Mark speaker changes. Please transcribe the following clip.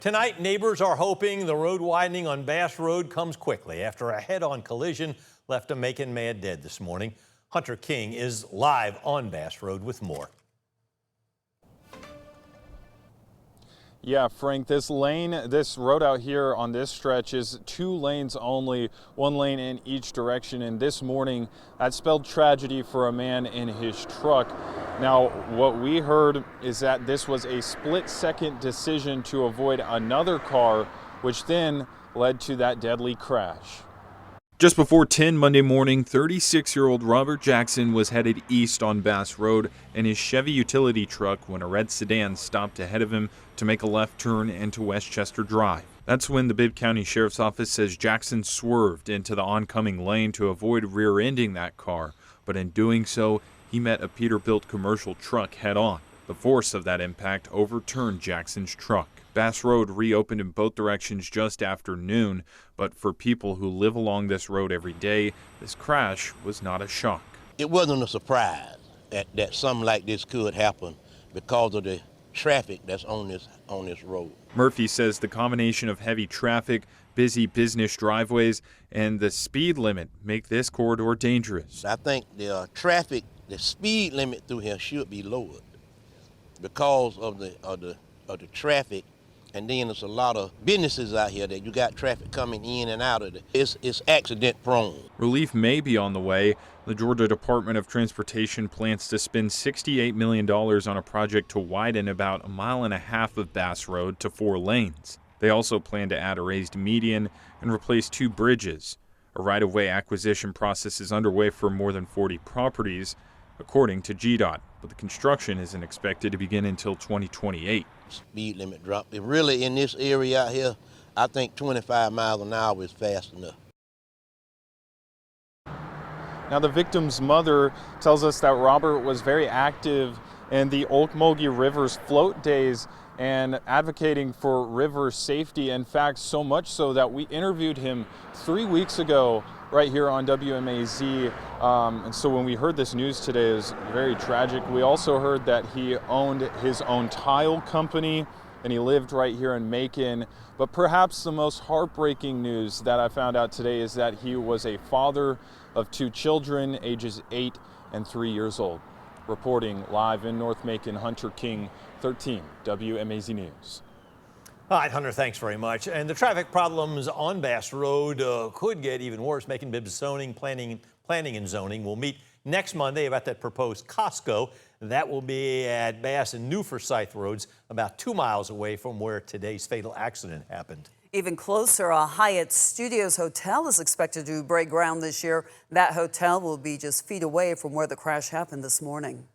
Speaker 1: Tonight, neighbors are hoping the road widening on Bass Road comes quickly after a head-on collision left a Macon man dead this morning. Hunter King is live on Bass Road with more.
Speaker 2: Yeah, Frank, this road out here on this stretch is 2 lanes only, 1 lane in each direction. And this morning, that spelled tragedy for a man in his truck. Now, what we heard is that this was a split-second decision to avoid another car, which then led to that deadly crash. Just before 10 Monday morning, 36-year-old Robert Jackson was headed east on Bass Road in his Chevy utility truck when a red sedan stopped ahead of him to make a left turn into Westchester Drive. That's when the Bibb County Sheriff's Office says Jackson swerved into the oncoming lane to avoid rear-ending that car, but in doing so, he met a Peterbilt commercial truck head-on. The force of that impact overturned Jackson's truck. Bass Road reopened in both directions just after noon, but for people who live along this road every day, this crash was not a shock.
Speaker 3: It wasn't a surprise that something like this could happen because of the traffic that's on this road.
Speaker 2: Murphy says the combination of heavy traffic, busy business driveways, and the speed limit make this corridor dangerous.
Speaker 3: I think the speed limit through here should be lowered because of the traffic. And then there's a lot of businesses out here that you got traffic coming in and out of it. It's accident prone.
Speaker 2: Relief may be on the way. The Georgia Department of Transportation plans to spend $68 million on a project to widen about 1.5 miles of Bass Road to 4 lanes. They also plan to add a raised median and replace 2 bridges. A right-of-way acquisition process is underway for more than 40 properties, according to GDOT, but the construction isn't expected to begin until 2028.
Speaker 3: Speed limit drop. It really, in this area out here, I think 25 miles an hour is fast enough.
Speaker 2: Now, the victim's mother tells us that Robert was very active in the Ocmulgee River's float days and advocating for river safety. In fact, so much so that we interviewed him 3 weeks ago right here on WMAZ. And so when we heard this news today, it was very tragic. We also heard that he owned his own tile company and he lived right here in Macon. But perhaps the most heartbreaking news that I found out today is that he was a father of 2 children, ages 8 and 3 years old. Reporting live in North Macon, Hunter King, 13 WMAZ News.
Speaker 1: All right, Hunter, thanks very much. And the traffic problems on Bass Road could get even worse. Macon Bibb's zoning, planning and zoning will meet next Monday about that proposed Costco. That will be at Bass and New Forsyth Roads, about 2 miles away from where today's fatal accident happened.
Speaker 4: Even closer, a Hyatt Studios hotel is expected to break ground this year. That hotel will be just feet away from where the crash happened this morning.